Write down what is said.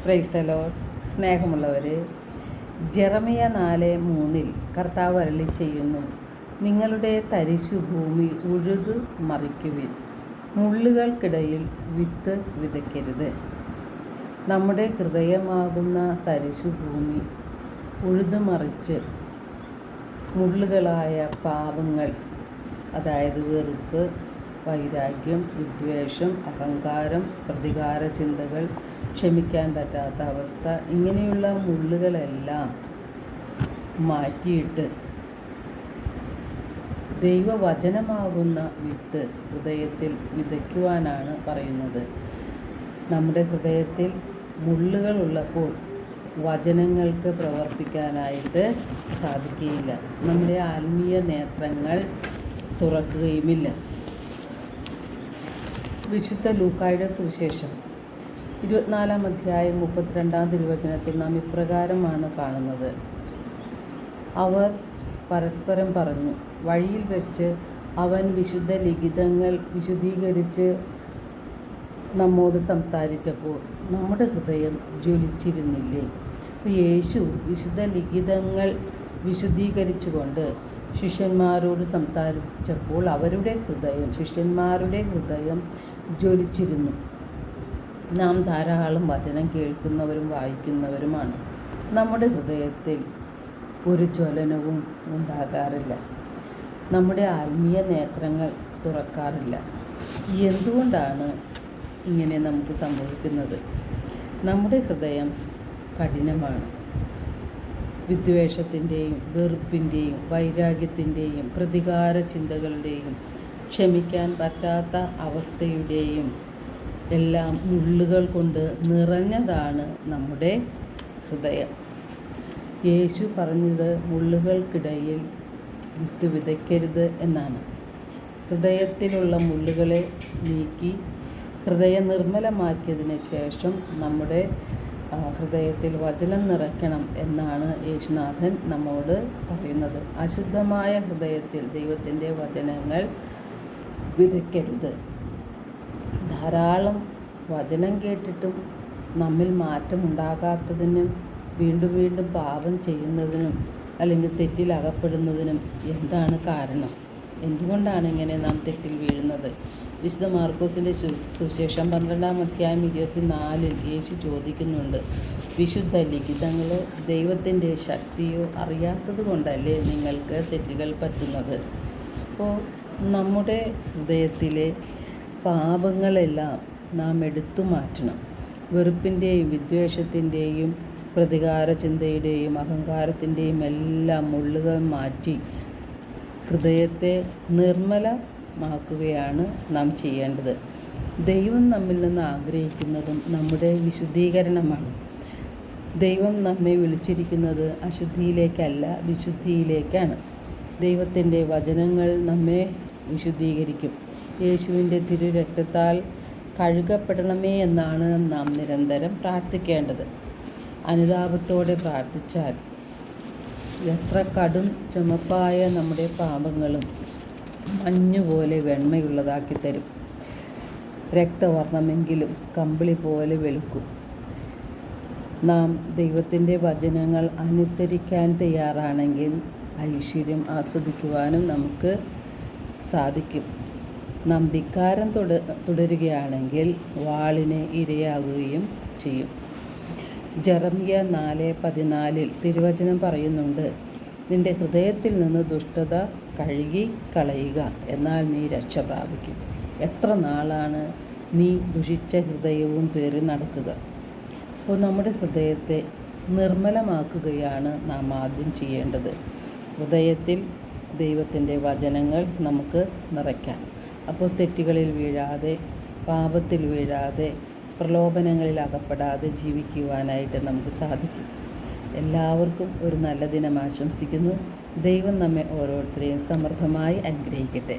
Praise the Lord. സ്നേഹമുള്ളവരെ, ജെറമിയ 4:3 കർത്താവ് അരുളി ചെയ്യുന്നു, നിങ്ങളുടെ തരിശുഭൂമി ഉഴുതു മറിക്കുവിൻ, മുള്ളുകൾക്കിടയിൽ വിത്ത് വിതയ്ക്കരുത്. നമ്മുടെ ഹൃദയമാകുന്ന തരിശുഭൂമി ഉഴുതുമറിച്ച് മുള്ളുകളായ പാപങ്ങൾ, അതായത് വെറുപ്പ്, വൈരാഗ്യം, വിദ്വേഷം, അഹങ്കാരം, പ്രതികാര ചിന്തകൾ, ക്ഷമിക്കാൻ പറ്റാത്ത അവസ്ഥ, ഇങ്ങനെയുള്ള മുള്ളുകളെല്ലാം മാറ്റിയിട്ട് ദൈവവചനമാകുന്ന വിത്ത് ഹൃദയത്തിൽ വിതയ്ക്കുവാനാണ് പറയുന്നത്. നമ്മുടെ ഹൃദയത്തിൽ മുള്ളുകളുള്ളപ്പോൾ വചനങ്ങൾക്ക് പ്രവർത്തിക്കാനായിട്ട് സാധിക്കുകയില്ല. നമ്മുടെ ആത്മീയ നേത്രങ്ങൾ തുറക്കുകയുമില്ല. വിശുദ്ധ ലൂക്കായുടെ സുവിശേഷം 24-ാം അധ്യായം 32-ാം തിരുവചനത്തിൽ നാം ഇപ്രകാരമാണ് കാണുന്നത്. അവർ പരസ്പരം പറഞ്ഞു, വഴിയിൽ വെച്ച് അവൻ വിശുദ്ധ ലിഖിതങ്ങൾ വിശദീകരിച്ച് നമ്മോട് സംസാരിച്ചപ്പോൾ നമ്മുടെ ഹൃദയം ജ്വലിച്ചിരുന്നില്ലേ? അപ്പോൾ യേശു വിശുദ്ധ ലിഖിതങ്ങൾ വിശദീകരിച്ചുകൊണ്ട് ശിഷ്യന്മാരോട് സംസാരിച്ചപ്പോൾ ശിഷ്യന്മാരുടെ ഹൃദയം ജ്വലിച്ചിരുന്നു. നാം ധാരാളം വചനം കേൾക്കുന്നവരും വായിക്കുന്നവരുമാണ്. നമ്മുടെ ഹൃദയത്തിൽ ഒരു ജ്വലനവും ഉണ്ടാകാറില്ല. നമ്മുടെ ആത്മീയ നേത്രങ്ങൾ തുറക്കാറില്ല. എന്തുകൊണ്ടാണ് ഇങ്ങനെ നമുക്ക് സംഭവിക്കുന്നത്? നമ്മുടെ ഹൃദയം കഠിനമാണ്. വിദ്വേഷത്തിൻ്റെയും വെറുപ്പിൻ്റെയും വൈരാഗ്യത്തിൻ്റെയും പ്രതികാര ചിന്തകളുടെയും ക്ഷമിക്കാൻ പറ്റാത്ത അവസ്ഥയുടെയും എല്ലാം മുള്ളുകൾ കൊണ്ട് നിറഞ്ഞതാണ് നമ്മുടെ ഹൃദയം. യേശു പറഞ്ഞത് മുള്ളുകൾക്കിടയിൽ വിത്ത് വിതയ്ക്കരുത് എന്നാണ്. ഹൃദയത്തിലുള്ള മുള്ളുകളെ നീക്കി ഹൃദയം നിർമ്മലമാക്കിയതിന് ശേഷം നമ്മുടെ ഹൃദയത്തിൽ വചനം നിറയ്ക്കണം എന്നാണ് യേശുനാഥൻ നമ്മോട് പറയുന്നത്. അശുദ്ധമായ ഹൃദയത്തിൽ ദൈവത്തിൻ്റെ വചനങ്ങൾ വിതയ്ക്കരുത്. ധാരാളം വചനം കേട്ടിട്ടും നമ്മിൽ മാറ്റമുണ്ടാകാത്തതിനും വീണ്ടും വീണ്ടും പാപം ചെയ്യുന്നതിനും അല്ലെങ്കിൽ തെറ്റിൽ അകപ്പെടുന്നതിനും എന്താണ് കാരണം? എന്തുകൊണ്ടാണ് ഇങ്ങനെ നാം തെറ്റിൽ വീഴുന്നത്? വിശുദ്ധ മാർക്കോസിൻ്റെ സുവിശേഷം 12-ാം അധ്യായം 24-ൽ യേശു ചോദിക്കുന്നുണ്ട്, വിശുദ്ധ ലിഖിതങ്ങൾ ദൈവത്തിൻ്റെ ശക്തിയോ അറിയാത്തത് കൊണ്ടല്ലേ നിങ്ങൾക്ക് തെറ്റുകൾ പറ്റുന്നത്? അപ്പോൾ നമ്മുടെ ഹൃദയത്തിലെ പാപങ്ങളെല്ലാം നാം എടുത്തു മാറ്റണം. വെറുപ്പിൻ്റെയും വിദ്വേഷത്തിൻ്റെയും പ്രതികാര ചിന്തയുടെയും അഹങ്കാരത്തിൻ്റെയും എല്ലാം മുള്ളുകൾ മാറ്റി ഹൃദയത്തെ നിർമ്മലമാക്കുകയാണ് നാം ചെയ്യേണ്ടത്. ദൈവം നമ്മിൽ നിന്ന് ആഗ്രഹിക്കുന്നതും നമ്മുടെ വിശുദ്ധീകരണമാണ്. ദൈവം നമ്മെ വിളിച്ചിരിക്കുന്നത് അശുദ്ധിയിലേക്കല്ല, വിശുദ്ധിയിലേക്കാണ്. ദൈവത്തിൻ്റെ വചനങ്ങൾ നമ്മെ വിശുദ്ധീകരിക്കും. യേശുവിൻ്റെ തിരുരക്തത്താൽ കഴുകപ്പെടണമേ എന്നാണ് നാം നിരന്തരം പ്രാർത്ഥിക്കേണ്ടത്. അനുതാപത്തോടെ പ്രാർത്ഥിച്ചാൽ എത്ര കടും ചുമപ്പായ നമ്മുടെ പാപങ്ങളും മഞ്ഞുപോലെ വെണ്മയുള്ളതാക്കി തരും. രക്തവർണ്ണമെങ്കിലും കമ്പിളി പോലെ വെളുക്കും. നാം ദൈവത്തിൻ്റെ വചനങ്ങൾ അനുസരിക്കാൻ തയ്യാറാണെങ്കിൽ ഐശ്വര്യം ആസ്വദിക്കുവാനും നമുക്ക് സാധിക്കും. നാം ധിക്കാരം തുടരുകയാണെങ്കിൽ വാളിന് ഇരയാകുകയും ചെയ്യും. ജെറമിയ 4:14 തിരുവചനം പറയുന്നുണ്ട്, നിന്റെ ഹൃദയത്തിൽ നിന്ന് ദുഷ്ടത കഴുകി കളയുക, എന്നാൽ നീ രക്ഷ പ്രാപിക്കും. എത്ര നാളാണ് നീ ദുഷിച്ച ഹൃദയവും പേറി നടക്കുക? അപ്പോൾ നമ്മുടെ ഹൃദയത്തെ നിർമ്മലമാക്കുകയാണ് നാം ആദ്യം ചെയ്യേണ്ടത്. ഹൃദയത്തിൽ ദൈവത്തിൻ്റെ വചനങ്ങൾ നമുക്ക് നിറയ്ക്കാം. അപ്പോൾ തെറ്റുകളിൽ വീഴാതെ, പാപത്തിൽ വീഴാതെ, പ്രലോഭനങ്ങളിൽ അകപ്പെടാതെ ജീവിക്കുവാനായിട്ട് നമുക്ക് സാധിക്കും. എല്ലാവർക്കും ഒരു നല്ല ദിനം ആശംസിക്കുന്നു. ദൈവം നമ്മെ ഓരോരുത്തരെയും സമൃദ്ധമായി അനുഗ്രഹിക്കട്ടെ.